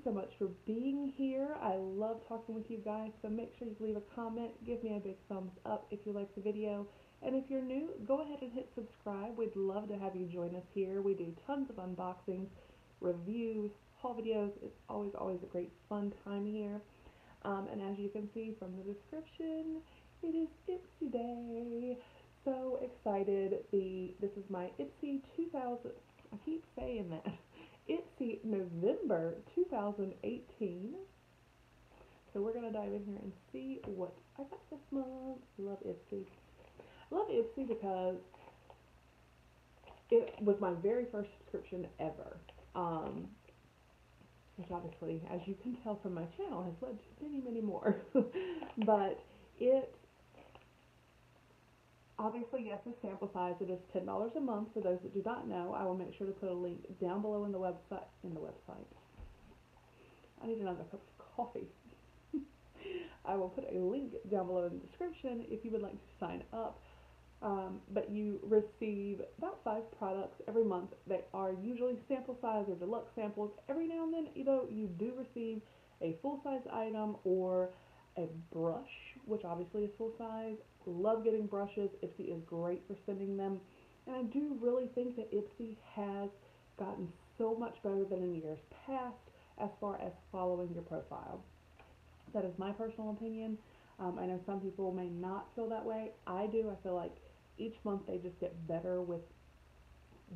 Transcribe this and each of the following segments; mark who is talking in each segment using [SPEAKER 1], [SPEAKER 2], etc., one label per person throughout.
[SPEAKER 1] so much for being here. I love talking with you guys, so make sure you leave a comment, give me a big thumbs up if you like the video, and if you're new, go ahead and hit subscribe. We'd love to have you join us here. We do tons of unboxings, reviews, haul videos. It's always a great fun time here. And as you can see from the description, it is Ipsy Day. So excited. This is my Ipsy 2000, I keep saying that, Ipsy November 2018. So we're going to dive in here and see what I got this month. Love Ipsy. Love Ipsy because it was my very first subscription ever. Which obviously, as you can tell from my channel, has led to many more. But it, obviously, yes, is sample size. It is $10 a month. For those that do not know, I will make sure to put a link down below in the website. I need another cup of coffee. I will put a link down below in the description if you would like to sign up. But you receive about 5 products every month. They are usually sample size or deluxe samples. Every now and then, you do receive a full-size item or a brush, which obviously is full-size. Love getting brushes. Ipsy is great for sending them. And I do really think that Ipsy has gotten so much better than in years past as far as following your profile. That is my personal opinion. I know some people may not feel that way. I do. I feel like each month they just get better with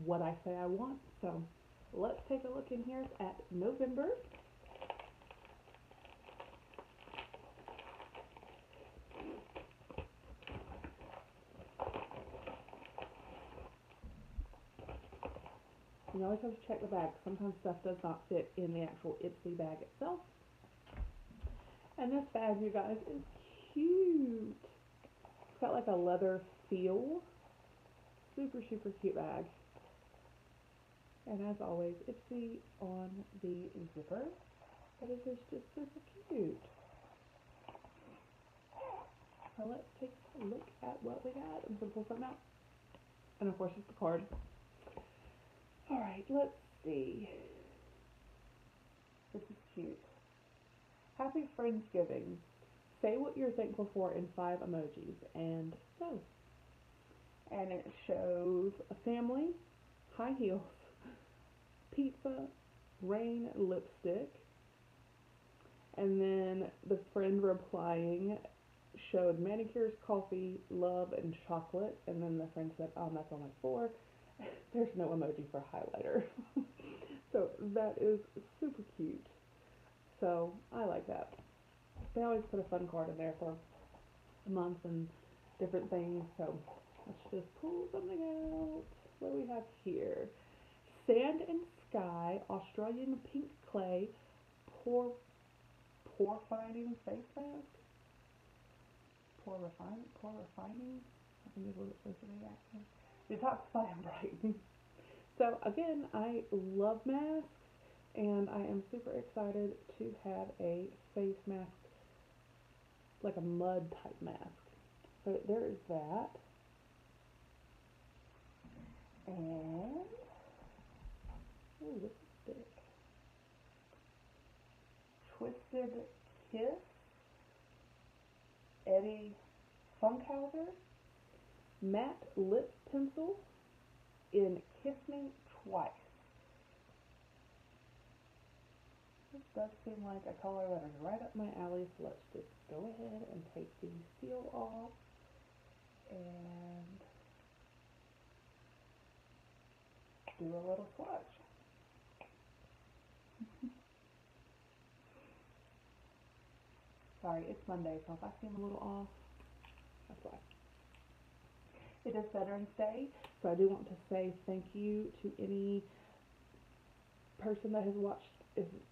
[SPEAKER 1] what I say I want. So let's take a look in here at November. You always have to check the bag. Sometimes stuff does not fit in the actual Ipsy bag itself. And this bag, you guys, is cute. It's got like a leather feel. Super cute bag. And as always, Ipsy on the zipper. But it is just super cute. So let's take a look at what we got. I'm going to pull something out. And of course, it's the card. Alright, let's see. This is cute. Happy Friendsgiving. Say what you're thankful for in 5 emojis. And so. And it shows a family, high heels, pizza, rain, lipstick. And then the friend replying showed manicures, coffee, love, and chocolate. And then the friend said, that's only 4. There's no emoji for highlighter. So that is super cute. So I like that. They always put a fun card in there for a month and different things. So let's just pull something out. What do we have here? Sand and Sky, Australian Pink Clay, Pore Fighting Face Mask. Pore Refining? I think is what it's supposed to be, actually. Detoxify and Brighten. So again, I love masks, and I am super excited to have a face mask, like a mud type mask. So there is that. And, ooh, this is thick. Twisted Kiss, Eddie Funkhauser, matte lip pencil in Kiss Me Twice. This does seem like a color that is right up my alley, so let's just go ahead and take the seal off and do a little swatch. Sorry, it's Monday, so if I seem a little off, that's why. It is Veterans Day, so I do want to say thank you to any person that has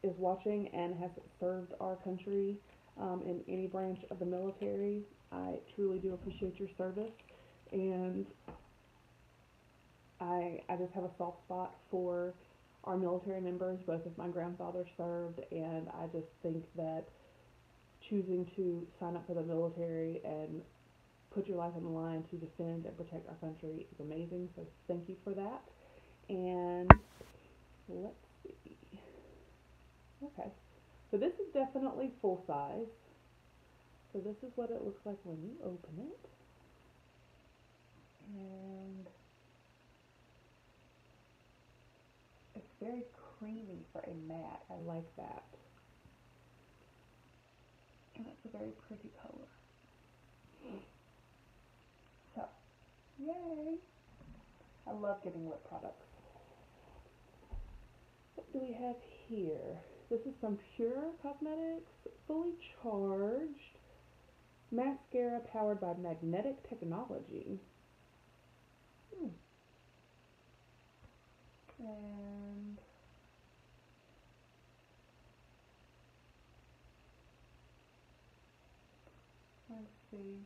[SPEAKER 1] is watching and has served our country in any branch of the military. I truly do appreciate your service, and I just have a soft spot for our military members. Both of my grandfathers served, and I just think that choosing to sign up for the military and put your life on the line to defend and protect our country is amazing. So thank you for that. And let's see. Okay. So this is definitely full size. So this is what it looks like when you open it. And it's very creamy for a matte. I like that. And it's a very pretty color. So, yay! I love getting lip products. What do we have here? This is from Pure Cosmetics, fully charged mascara powered by magnetic technology. And let's see.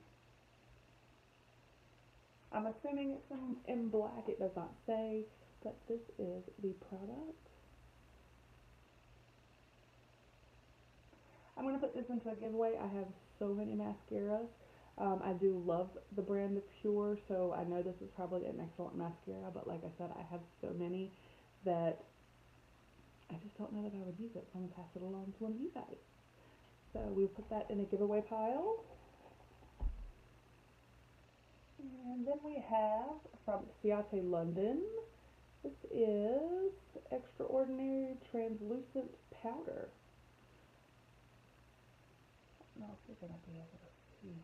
[SPEAKER 1] I'm assuming it's in black. It does not say, but this is the product. I'm going to put this into a giveaway. I have so many mascaras. I do love the brand of Pure, so I know this is probably an excellent mascara, but like I said, I have so many that I just don't know that I would use it, so I'm going to pass it along to one of you guys. So we'll put that in a giveaway pile. And then we have from Ipsy London, this is Extraordinary Translucent Powder. I don't know if you're going to be able to see.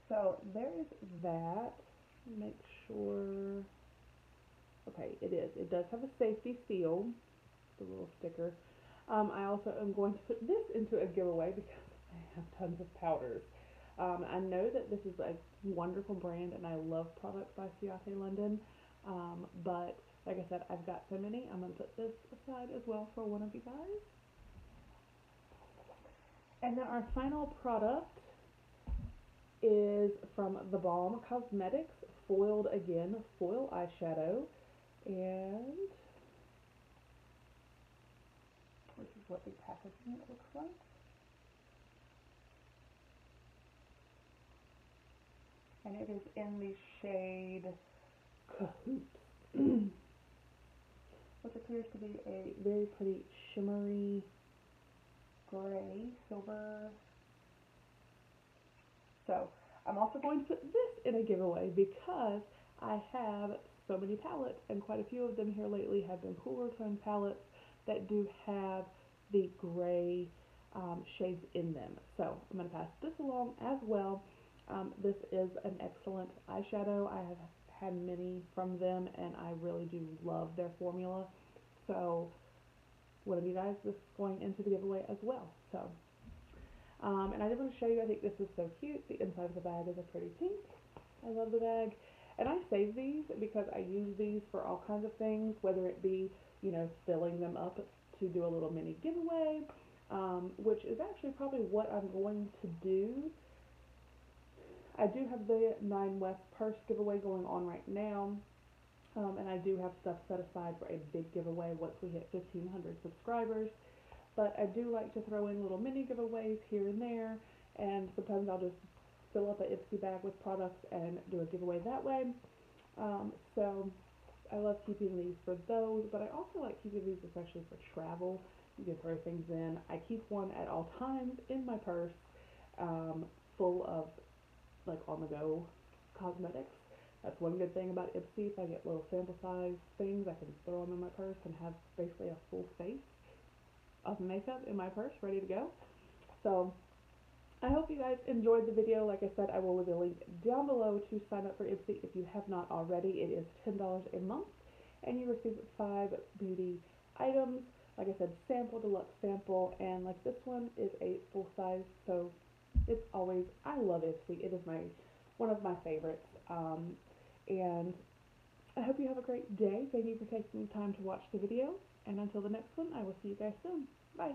[SPEAKER 1] So there is that. Make sure. Okay, it is. It does have a safety seal, the little sticker. I also am going to put this into a giveaway because I have tons of powders. I know that this is a wonderful brand and I love products by Ipsy London, but like I said, I've got so many. I'm going to put this aside as well for one of you guys. And then our final product is from The Balm Cosmetics, Foiled Again Foil Eyeshadow. And this is what the packaging looks like. And it is in the shade Cahoots, which appears to be a very pretty shimmery gray, silver. So I'm also going to put this in a giveaway because I have so many palettes, and quite a few of them here lately have been cooler tone palettes that do have the gray shades in them. So I'm going to pass this along as well. This is an excellent eyeshadow. I have had many from them, and I really do love their formula. So one of you guys, this is going into the giveaway as well. So, and I did want to show you, I think this is so cute. The inside of the bag is a pretty pink. I love the bag. And I save these because I use these for all kinds of things, whether it be, you know, filling them up to do a little mini giveaway, which is actually probably what I'm going to do. I do have the 9 West purse giveaway going on right now, and I do have stuff set aside for a big giveaway once we hit 1,500 subscribers. But I do like to throw in little mini giveaways here and there, and sometimes I'll just fill up an Ipsy bag with products and do a giveaway that way. So I love keeping these for those, but I also like keeping these especially for travel. You can throw things in. I keep one at all times in my purse, full of like on-the-go cosmetics. That's one good thing about Ipsy. If I get little sample size things, I can throw them in my purse and have basically a full face of makeup in my purse ready to go. So I hope you guys enjoyed the video. Like I said, I will leave a link down below to sign up for Ipsy if you have not already. It is $10 a month, and you receive 5 beauty items. Like I said, sample, deluxe sample, and like this one is a full size, so it's always, I love Ipsy. It is one of my favorites. And I hope you have a great day. Thank you for taking the time to watch the video, and until the next one, I will see you guys soon. Bye.